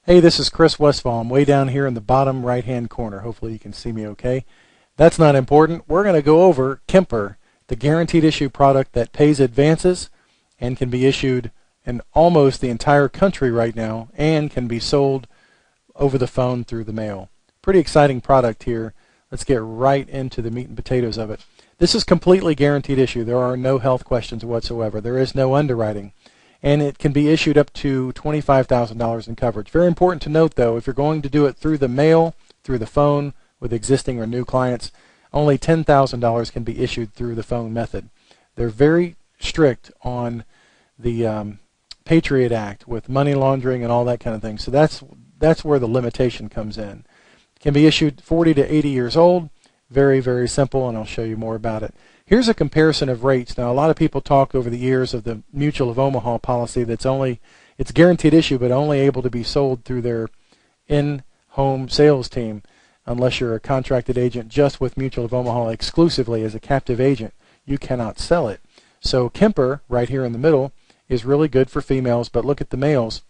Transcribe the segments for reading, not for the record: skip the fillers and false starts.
Hey, this is Chris Westfall. I'm way down here in the bottom right-hand corner. Hopefully you can see me okay. That's not important. We're going to go over Kemper, the guaranteed issue product that pays advances and can be issued in almost the entire country right now and can be sold over the phone through the mail. Pretty exciting product here. Let's get right into the meat and potatoes of it. This is completely guaranteed issue. There are no health questions whatsoever. There is no underwriting. And it can be issued up to $25,000 in coverage. Very important to note, though, if you're going to do it through the mail, through the phone, with existing or new clients, only $10,000 can be issued through the phone method. They're very strict on the Patriot Act with money laundering and all that kind of thing. So that's where the limitation comes in. It can be issued 40 to 80 years old. Very, very simple, and I'll show you more about it. Here's a comparison of rates. Now, a lot of people talk over the years of the Mutual of Omaha policy it's guaranteed issue, but only able to be sold through their in-home sales team unless you're a contracted agent just with Mutual of Omaha exclusively as a captive agent. You cannot sell it. So Kemper, right here in the middle, is really good for females, but look at the males.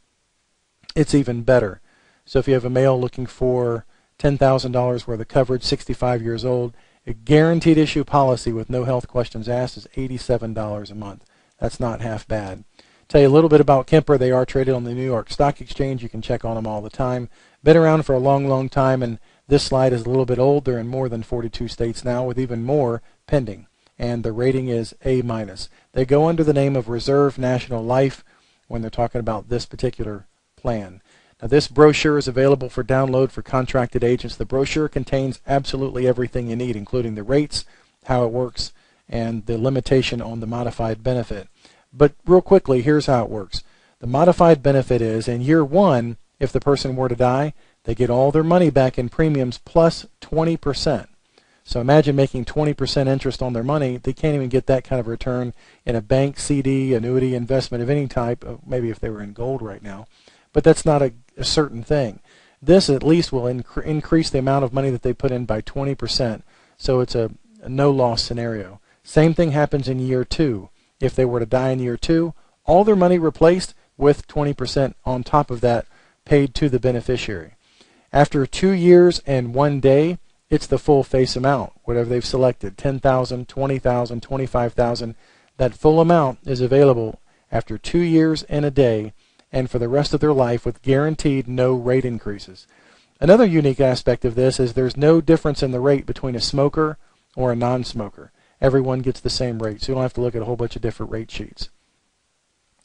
It's even better. So if you have a male looking for $10,000 worth of coverage, 65 years old, a guaranteed issue policy with no health questions asked is $87 a month. That's not half bad. Tell you a little bit about Kemper. They are traded on the New York Stock Exchange. You can check on them all the time. Been around for a long, long time, and this slide is a little bit old. They're in more than 42 states now with even more pending. And the rating is A-. They go under the name of Reserve National Life when they're talking about this particular plan. Now, this brochure is available for download for contracted agents. The brochure contains absolutely everything you need, including the rates, how it works, and the limitation on the modified benefit. But real quickly, here's how it works. The modified benefit is, in year one, if the person were to die, they get all their money back in premiums plus 20%. So imagine making 20% interest on their money. They can't even get that kind of return in a bank, CD, annuity, investment of any type, maybe if they were in gold right now. But that's not a certain thing. This at least will increase the amount of money that they put in by 20%. So it's a no-loss scenario. Same thing happens in year two. If they were to die in year two, all their money replaced with 20% on top of that paid to the beneficiary. After 2 years and 1 day, it's the full face amount, whatever they've selected, $10,000, $20,000, $25,000. That full amount is available after 2 years and a day and for the rest of their life with guaranteed no rate increases. Another unique aspect of this is there's no difference in the rate between a smoker or a non-smoker. Everyone gets the same rate, so you don't have to look at a whole bunch of different rate sheets.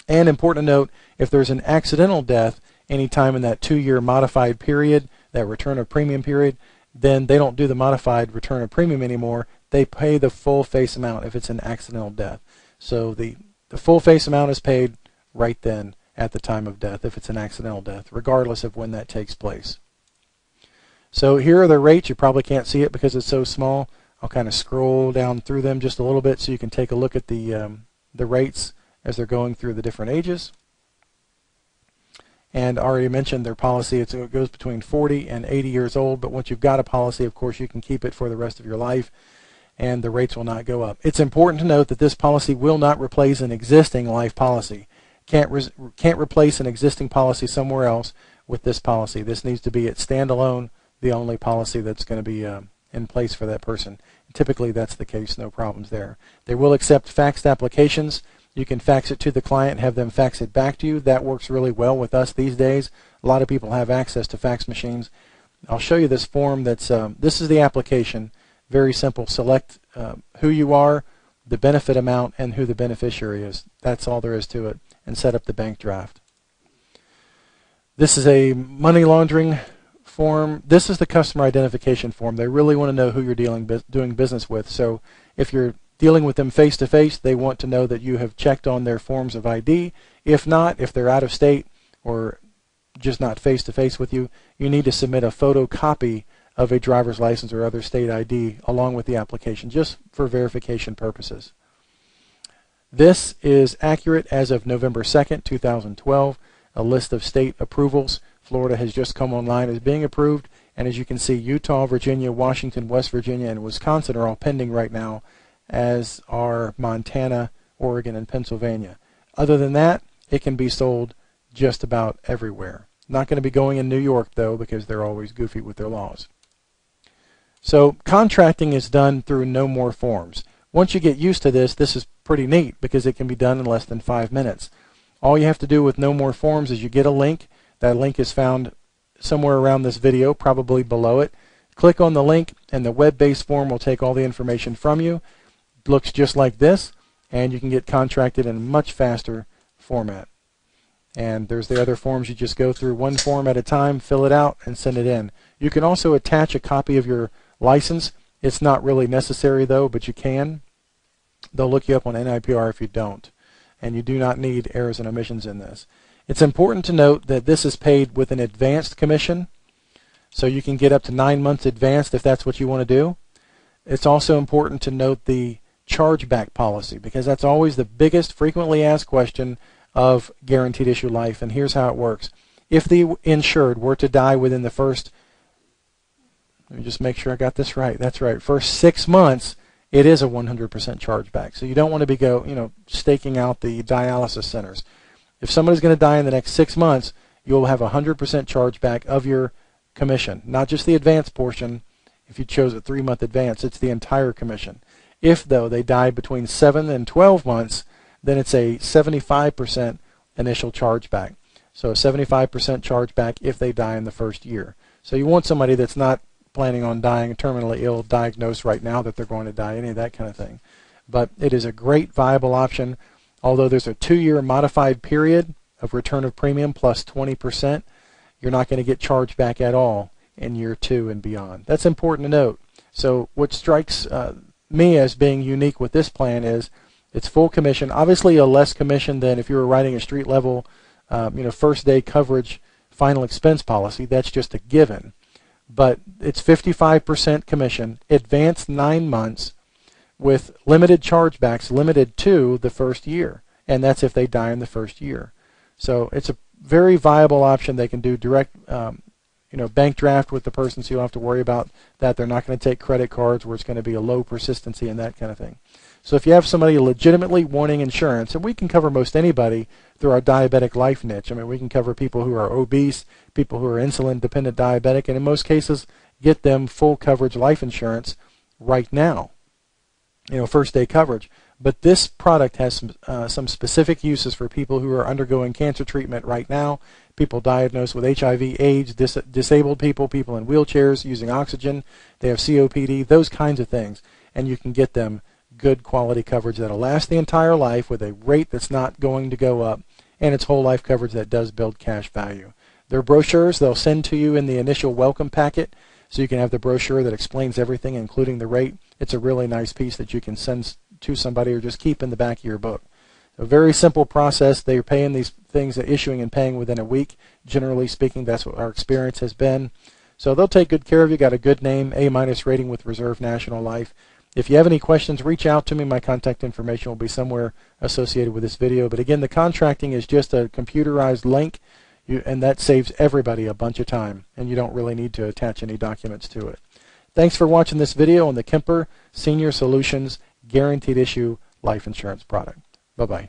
And important to note, if there's an accidental death any time in that 2-year modified period, that return of premium period, then they don't do the modified return of premium anymore. They pay the full face amount if it's an accidental death. So the full face amount is paid right then at the time of death if it's an accidental death, regardless of when that takes place. So here are the rates. You probably can't see it because it's so small. I'll kind of scroll down through them just a little bit so you can take a look at the rates as they're going through the different ages. And I already mentioned their policy. It goes between 40 and 80 years old, but once you've got a policy, of course, you can keep it for the rest of your life, and the rates will not go up. It's important to note that this policy will not replace an existing life policy. Can't replace an existing policy somewhere else with this policy. This needs to be its standalone, the only policy that's going to be in place for that person. Typically, that's the case. No problems there. They will accept faxed applications. You can fax it to the client and have them fax it back to you. That works really well with us these days. A lot of people have access to fax machines. I'll show you this form. This is the application. Very simple. Select who you are, the benefit amount, and who the beneficiary is. That's all there is to it. And set up the bank draft. This is a money laundering form. This is the customer identification form. They really want to know who you're doing business with. So if you're dealing with them face-to-face, they want to know that you have checked on their forms of ID. If not, if they're out of state or just not face-to-face with you, you need to submit a photocopy of a driver's license or other state ID along with the application, just for verification purposes. This is accurate as of November 2nd, 2012. A list of state approvals. Florida has just come online as being approved, and as you can see, Utah, Virginia, Washington, West Virginia, and Wisconsin are all pending right now, as are Montana, Oregon, and Pennsylvania. Other than that, it can be sold just about everywhere. Not going to be going in New York, though, because they're always goofy with their laws. So contracting is done through No More Forms. Once you get used to this, this is pretty neat because it can be done in less than 5 minutes. All you have to do with No More Forms is you get a link. That link is found somewhere around this video, probably below it. Click on the link, and the web-based form will take all the information from you. It looks just like this, and you can get contracted in a much faster format. And there's the other forms. You just go through one form at a time, fill it out, and send it in. You can also attach a copy of your license. It's not really necessary, though, but you can. They'll look you up on NIPR if you don't. And you do not need errors and omissions in this. It's important to note that this is paid with an advanced commission, so you can get up to 9 months advanced if that's what you want to do. It's also important to note the chargeback policy, because that's always the biggest frequently asked question of guaranteed issue life, and here's how it works. If the insured were to die within the first, let me just make sure I got this right. That's right. First 6 months, it is a 100% chargeback. So you don't want to be staking out the dialysis centers. If somebody's going to die in the next 6 months, you'll have a 100% chargeback of your commission, not just the advance portion. If you chose a 3-month advance, it's the entire commission. If, though, they die between 7 and 12 months, then it's a 75% initial chargeback. So a 75% chargeback if they die in the first year. So you want somebody that's not planning on dying, terminally ill, diagnosed right now that they're going to die, any of that kind of thing. But it is a great viable option. Although there's a 2-year modified period of return of premium plus 20%, you're not going to get charged back at all in year 2 and beyond. That's important to note. So what strikes me as being unique with this plan is it's full commission. Obviously a less commission than if you were writing a street level first day coverage final expense policy. That's just a given. But it's 55% commission, advanced 9 months, with limited chargebacks limited to the first year, and that's if they die in the first year. So it's a very viable option. They can do direct bank draft with the person, so you don't have to worry about that. They're not going to take credit cards where it's going to be a low persistency and that kind of thing. So if you have somebody legitimately wanting insurance, and we can cover most anybody through our diabetic life niche. I mean, we can cover people who are obese, people who are insulin dependent diabetic, and in most cases get them full coverage life insurance right now. First day coverage. But this product has some specific uses for people who are undergoing cancer treatment right now, people diagnosed with HIV, AIDS, disabled people, people in wheelchairs using oxygen, they have COPD, those kinds of things. And you can get them good quality coverage that'll last the entire life with a rate that's not going to go up, and it's whole life coverage that does build cash value. Their brochures they'll send to you in the initial welcome packet, so you can have the brochure that explains everything, including the rate. It's a really nice piece that you can send to somebody or just keep in the back of your book. A very simple process. They're paying these things, issuing and paying within a week. Generally speaking, that's what our experience has been. So they'll take good care of you. Got a good name, A- rating with Reserve National Life. If you have any questions, reach out to me. My contact information will be somewhere associated with this video. But again, the contracting is just a computerized link, and that saves everybody a bunch of time, and you don't really need to attach any documents to it. Thanks for watching this video on the Kemper Senior Solutions Guaranteed Issue Life Insurance product. Bye-bye.